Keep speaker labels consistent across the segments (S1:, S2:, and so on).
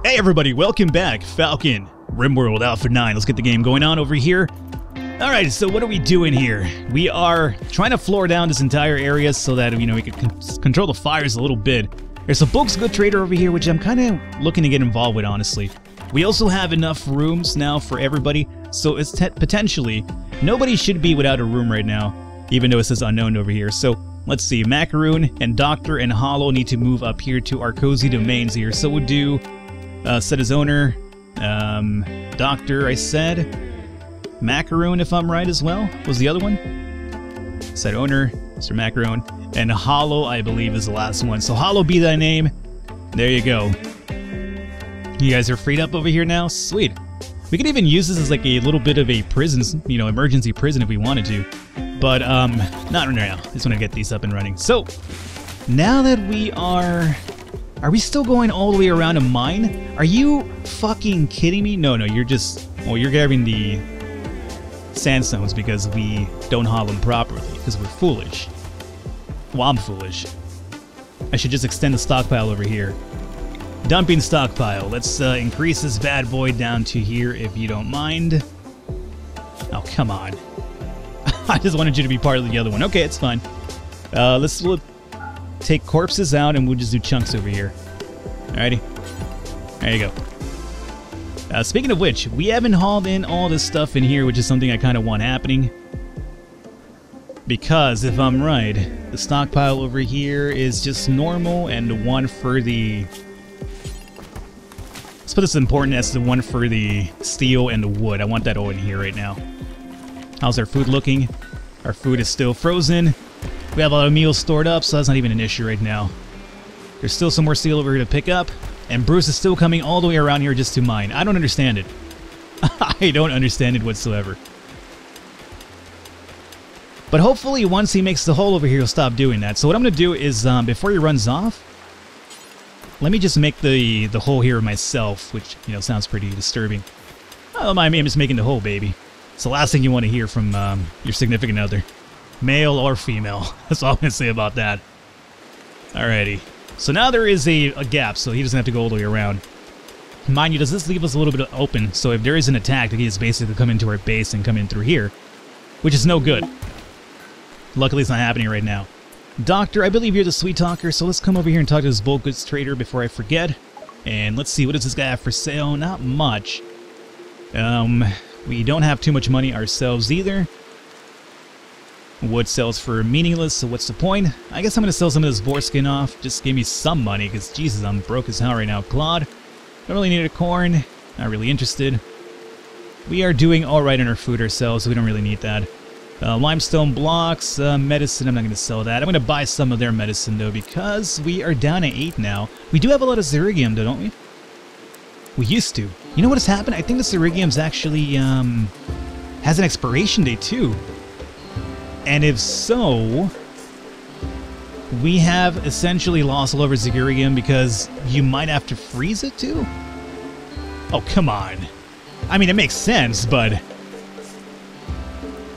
S1: Hey everybody, welcome back. Falcon, RimWorld Alpha 9. Let's get the game going on over here. Alright, so what are we doing here? We are trying to floor down this entire area so that, we can control the fires a little bit. There's a bulk's good trader over here, which I'm kind of looking to get involved with, honestly. We also have enough rooms now for everybody, so it's potentially, nobody should be without a room right now, even though it says unknown over here. So, let's see, Macaroon and Doctor and Hollow need to move up here to our cozy domains here. So we'll do set as owner, Doctor, I said, Macaroon if I'm right as well, was the other one? Set owner, Mr. Macaroon, and Hollow I believe is the last one. So Hollow be thy name. There you go. You guys are freed up over here now? Sweet. We could even use this as like a little bit of a prison, emergency prison if we wanted to. But, not right now. I just want to get these up and running. So, now that we are we still going all the way around a mine? Are you fucking kidding me? No, you're just, you're grabbing the sandstones because we don't haul them properly, because we're foolish. Well, I'm foolish. I should just extend the stockpile over here. Dumping stockpile. Let's increase this bad boy down to here if you don't mind. Oh, come on. I just wanted you to be part of the other one. Okay, it's fine. Let's take corpses out and we'll just do chunks over here. Alrighty. There you go. Speaking of which, we haven't hauled in all this stuff in here, which is something I kind of want happening. Because, if I'm right, the stockpile over here is just normal, and the one for the... Let's put this important as the one for the steel and the wood. I want that all in here right now. How's our food looking? Our food is still frozen. We have a lot of meals stored up, so that's not even an issue right now. There's still some more steel over here to pick up, and Bruce is still coming all the way around here just to mine. I don't understand it. I don't understand it whatsoever. But hopefully once he makes the hole over here, he'll stop doing that. So what I'm going to do is, before he runs off, let me just make the hole here myself, which, sounds pretty disturbing. I don't mind me, I'm just making the hole, baby. It's the last thing you want to hear from your significant other. Male or female. That's all I'm going to say about that. Alrighty. So now there is a gap, so he doesn't have to go all the way around. Mind you, does this leave us a little bit open? So if there is an attack, they can just basically come into our base and come in through here. Which is no good. Luckily it's not happening right now. Doctor, I believe you're the sweet talker, so let's come over here and talk to this bulk goods trader before I forget. And let's see, what does this guy have for sale? Not much. We don't have too much money ourselves either. Wood sells for meaningless, so what's the point? I guess I'm going to sell some of this boar skin off. Just give me some money, because Jesus, I'm broke as hell right now. Claude, don't really need a corn. Not really interested. We are doing alright on our food ourselves, so we don't really need that. Limestone blocks, medicine, I'm not going to sell that. I'm going to buy some of their medicine, though, because we are down at 8 now. We do have a lot of Zerigium, though, don't we? We used to. You know what has happened? I think the Zerigium's actually, has an expiration date, too. And if so, we have essentially lost all of our Zerigium because you might have to freeze it, too? Oh, come on. I mean, it makes sense, but...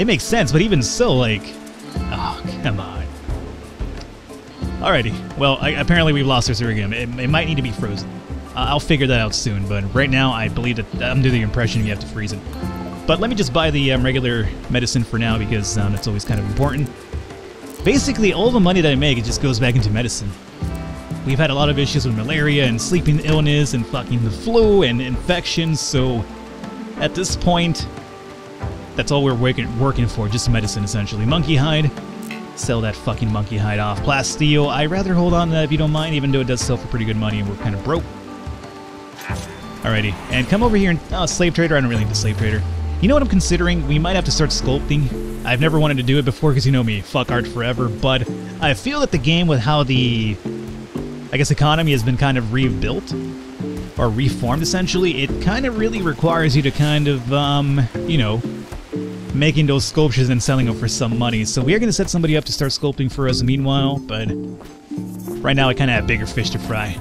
S1: even so, like... Oh, come on. Alrighty. Well, apparently we've lost our Zerigium. It might need to be frozen. I'll figure that out soon, but right now I believe that I'm under the impression you have to freeze it. But let me just buy the regular medicine for now because that's always kind of important. Basically, all the money that I make, it just goes back into medicine. We've had a lot of issues with malaria and sleeping illness and fucking the flu and infections, so at this point, that's all we're working for, just medicine essentially. Monkey hide, sell that fucking monkey hide off. Plasteel, I'd rather hold on to that if you don't mind, even though it does sell for pretty good money and we're kind of broke. Alrighty, and come over here and... Oh, slave trader, I don't really need the slave trader. You know what I'm considering? We might have to start sculpting. I've never wanted to do it before because you know me, fuck art forever, but I feel that the game with how the, I guess, economy has been kind of rebuilt, or reformed essentially, it kind of really requires you to kind of, making those sculptures and selling them for some money. So we are going to set somebody up to start sculpting for us meanwhile, but right now I kind of have bigger fish to fry.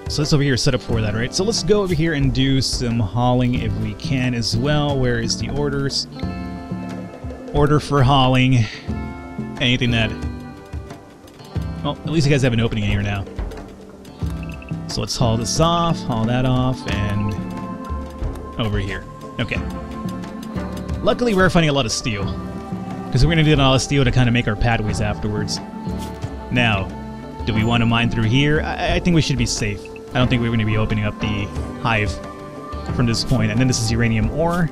S1: So let's over here set up for that, right? So let's go over here and do some hauling if we can as well. Where is the orders? Order for hauling. Anything that... Well, at least you guys have an opening in here now. So let's haul this off, haul that off, and over here. Okay. Luckily, we're finding a lot of steel, because we're going to need a lot of steel to kind of make our pathways afterwards. Now, do we want to mine through here? I think we should be safe. I don't think we're going to be opening up the hive from this point. And then this is uranium ore.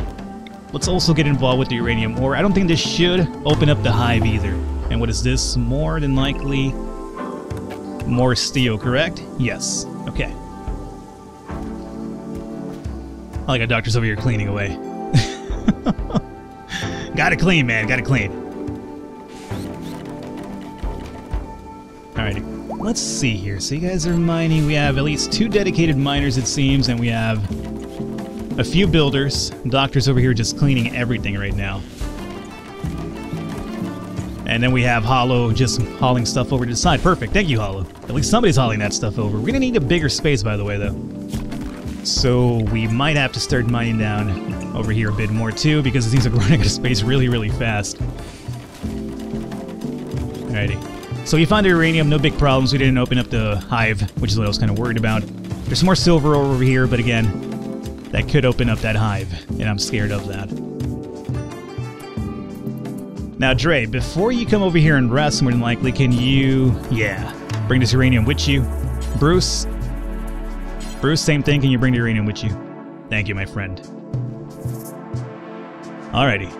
S1: Let's also get involved with the uranium ore. I don't think this should open up the hive either. And what is this? More than likely more steel, correct? Yes. Okay. I like a doctor's over here cleaning away. Gotta clean, man. Gotta clean. Alrighty. Let's see here. So you guys are mining. We have at least 2 dedicated miners, it seems, and we have a few builders. Doctor's over here just cleaning everything right now. And then we have Hollow just hauling stuff over to the side. Perfect. Thank you, Hollow. At least somebody's hauling that stuff over. We're gonna need a bigger space, by the way, though. So we might have to start mining down over here a bit more, too, because it seems like we're running out of space really, really fast. Alrighty. So we found the uranium, no big problems. We didn't open up the hive, which is what I was kind of worried about. There's some more silver over here, but again, that could open up that hive, and I'm scared of that. Now, Dre, before you come over here and rest, more than likely, can you, bring this uranium with you? Bruce, same thing. Can you bring the uranium with you? Thank you, my friend. Alrighty.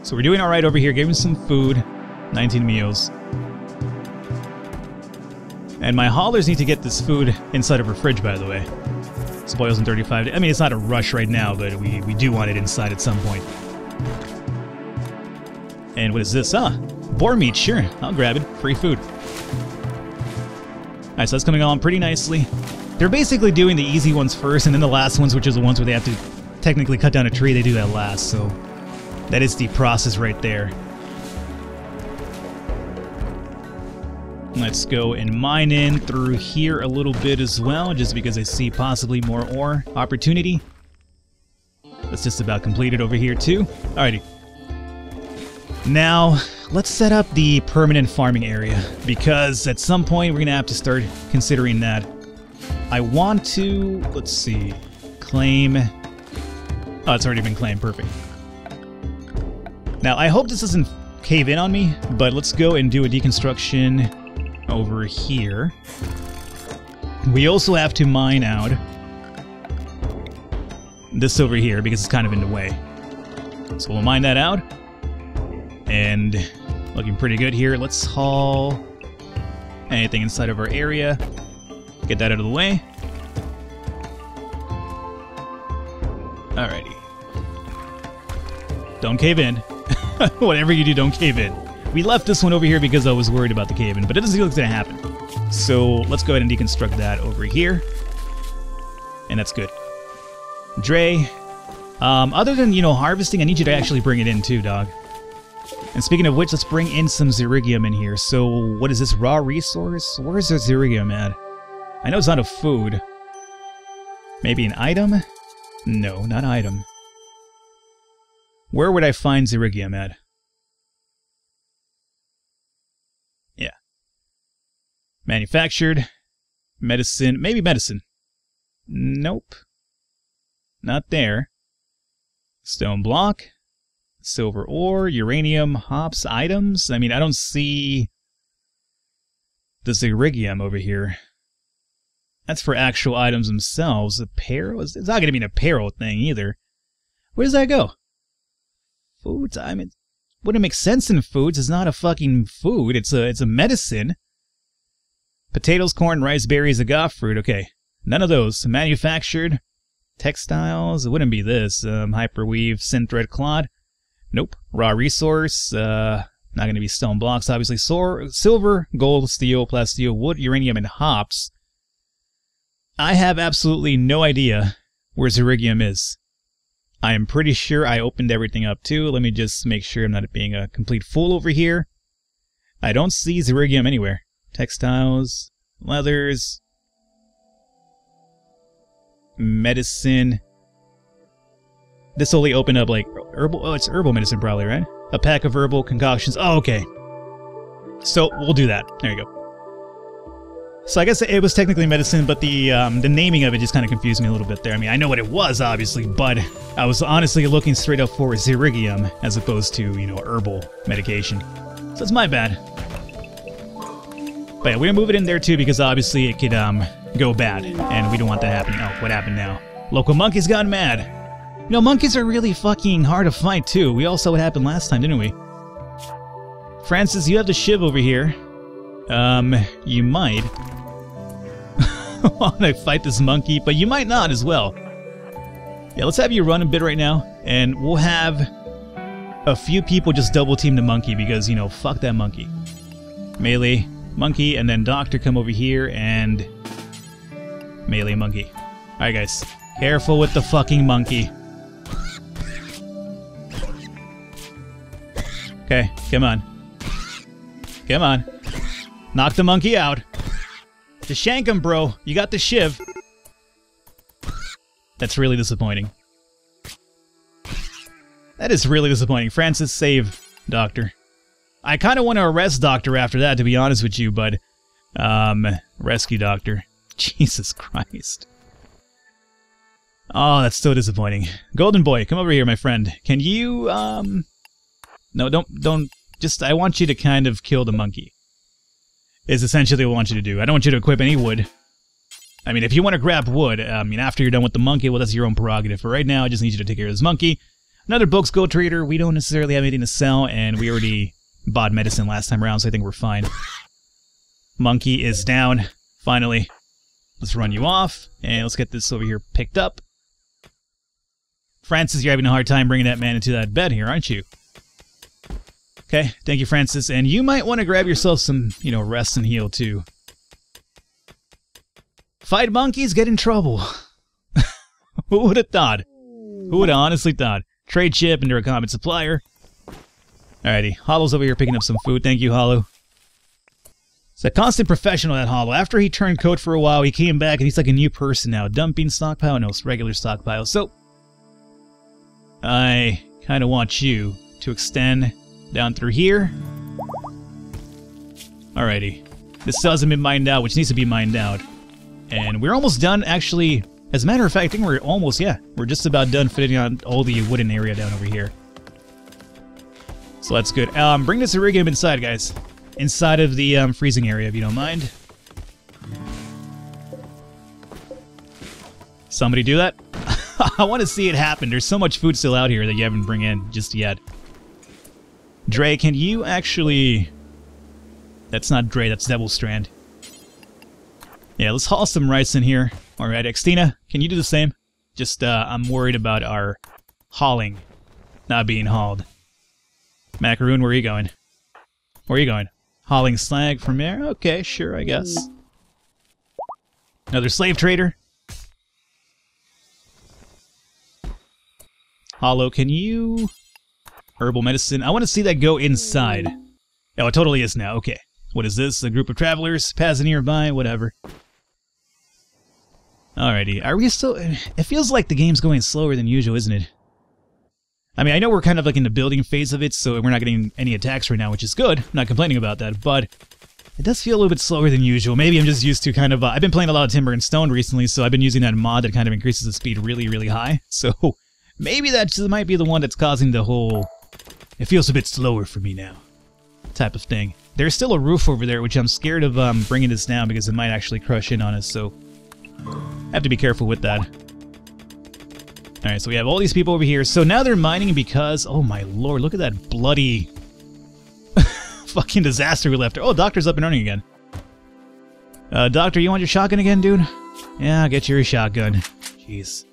S1: So we're doing alright over here. Gave him some food. 19 meals. And my haulers need to get this food inside of her fridge, by the way. Spoils in 35 days. I mean, it's not a rush right now, but we do want it inside at some point. And what is this? Boar meat, sure. I'll grab it. Free food. Alright, so that's coming along pretty nicely. They're basically doing the easy ones first, and then the last ones, which is the ones where they have to technically cut down a tree, they do that last, so that is the process right there. Let's go and mine in through here a little bit as well, just because I see possibly more ore opportunity. That's just about completed over here too. Alrighty. Now, let's set up the permanent farming area, because at some point we're going to have to start considering that. I want to, let's see, claim... Oh, it's already been claimed. Perfect. Now, I hope this doesn't cave in on me, but let's go and do a deconstruction over here. We also have to mine out this over here, because it's kind of in the way. So we'll mine that out. And looking pretty good here. Let's haul anything inside of our area. Get that out of the way. Alrighty. Don't cave in. Whatever you do, don't cave in. We left this one over here because I was worried about the cave-in, but it doesn't look like it's going to happen. So let's go ahead and deconstruct that over here. And that's good. Dre, other than, harvesting, I need you to actually bring it in too, dog. And speaking of which, let's bring in some Zerigium in here. So, what is this, raw resource? Where is the Zerigium at? I know it's not a food. Maybe an item? No, not item. Where would I find Zerigium at? Yeah. Manufactured. Medicine. Maybe medicine. Nope. Not there. Stone block. Silver ore. Uranium. Hops. Items. I mean, I don't see the Zerigium over here. That's for actual items themselves. Apparel? It's not going to be an apparel thing either. Where does that go? Foods? I mean, wouldn't make sense in foods. It's not a fucking food. It's a medicine. Potatoes, corn, rice, berries, agave fruit. Okay. None of those. Manufactured. Textiles. It wouldn't be this. Hyperweave, synthread, cloth. Nope. Raw resource. Not going to be stone blocks, obviously. Silver, gold, steel, plasteel, wood, uranium, and hops. I have absolutely no idea where Zerigium is. I am pretty sure I opened everything up too. Let me just make sure I'm not being a complete fool over here. I don't see Zerigium anywhere. Textiles, leathers, medicine. This only opened up like herbal. Oh, it's herbal medicine probably, right? A pack of herbal concoctions. Oh, okay. So we'll do that. There you go. So I guess it was technically medicine, but the naming of it just kind of confused me a little bit there. I mean, I know what it was, obviously, but I was honestly looking straight up for Zerigium as opposed to, you know, herbal medication. So it's my bad. But yeah, we're gonna move it in there too because obviously it could go bad, and we don't want that happening. Oh, what happened now? Local monkey's gone mad. You know, monkeys are really fucking hard to fight too. We all saw what happened last time, didn't we? Francis, you have the shiv over here. You might want to fight this monkey, but you might not as well. Yeah, let's have you run a bit right now, and we'll have a few people just double team the monkey because, you know, fuck that monkey. Melee monkey, and then Doctor come over here and melee monkey. Alright guys, careful with the fucking monkey. Okay, come on. Come on. Knock the monkey out. Just shank him, bro. You got the shiv. That's really disappointing. That is really disappointing. Francis, save Doctor. I kind of want to arrest Doctor after that, to be honest with you, but... rescue Doctor. Jesus Christ. Oh, that's so disappointing. Golden Boy, come over here, my friend. Can you, No, don't... Just, I want you to kind of kill the monkey. Is essentially what I want you to do. I don't want you to equip any wood. I mean, if you want to grab wood, I mean, after you're done with the monkey, well, that's your own prerogative. But right now, I just need you to take care of this monkey. Another books go trader. We don't necessarily have anything to sell, and we already bought medicine last time around, so I think we're fine. Monkey is down. Finally. Let's run you off, and let's get this over here picked up. Francis, you're having a hard time bringing that man into that bed here, aren't you? Okay, thank you, Francis. And you might want to grab yourself some, you know, rest and heal, too. Fight monkeys, get in trouble. Who would have thought? Who would have honestly thought? Trade chip into a common supplier. Alrighty, Hollow's over here picking up some food. Thank you, Hollow. It's a constant professional, that Hollow. After he turned coat for a while, he came back and he's like a new person now. Dumping stockpile? No, it's regular stockpile. So, I kind of want you to extend down through here. Alrighty. This still hasn't been mined out, which needs to be mined out. And we're almost done, actually. As a matter of fact, I think we're almost, yeah. We're just about done fitting on all the wooden area down over here. So that's good. Bring this Iridium inside, guys. Inside of the freezing area, if you don't mind. Somebody do that? I want to see it happen. There's so much food still out here that you haven't bring in just yet. Dre, can you actually... That's not Dre, that's Devil Strand. Yeah, let's haul some rice in here. Alright, Xtina, can you do the same? Just, I'm worried about our hauling not being hauled. Macaroon, where are you going? Where are you going? Hauling slag from there? Okay, sure, I guess. Another slave trader. Hollow, can you... Herbal medicine. I want to see that go inside. Oh, it totally is now. Okay. What is this? A group of travelers passing nearby? Whatever. Alrighty. Are we still... It feels like the game's going slower than usual, isn't it? I mean, I know we're kind of like in the building phase of it, so we're not getting any attacks right now, which is good. I'm not complaining about that, but it does feel a little bit slower than usual. Maybe I'm just used to kind of... I've been playing a lot of Timber and Stone recently, so I've been using that mod that kind of increases the speed really, really high. So maybe that might be the one that's causing the whole... It feels a bit slower for me now. Type of thing. There's still a roof over there, which I'm scared of bringing this down because it might actually crush in on us, so... I have to be careful with that. Alright, so we have all these people over here. So now they're mining because... Oh my lord, look at that bloody... fucking disaster we left. Oh, Doctor's up and running again. Doctor, you want your shotgun again, dude? Yeah, I'll get your shotgun. Jeez.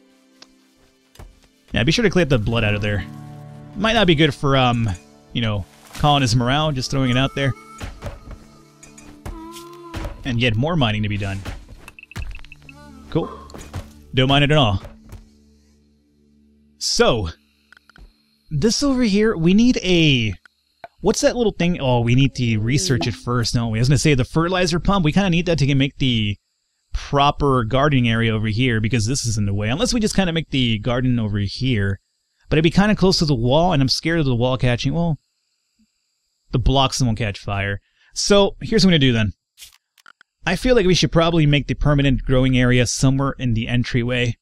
S1: Yeah, be sure to clear the blood out of there. Might not be good for, you know, colonist morale, just throwing it out there. And yet more mining to be done. Cool. Don't mind it at all. So, this over here, we need a... What's that little thing? Oh, we need to research it first, don't we? I was going to say the fertilizer pump. We kind of need that to make the proper gardening area over here, because this is in the way. Unless we just kind of make the garden over here. But it'd be kind of close to the wall, and I'm scared of the wall catching... Well, the blocks won't catch fire. So, here's what I'm going to do then. I feel like we should probably make the permanent growing area somewhere in the entryway.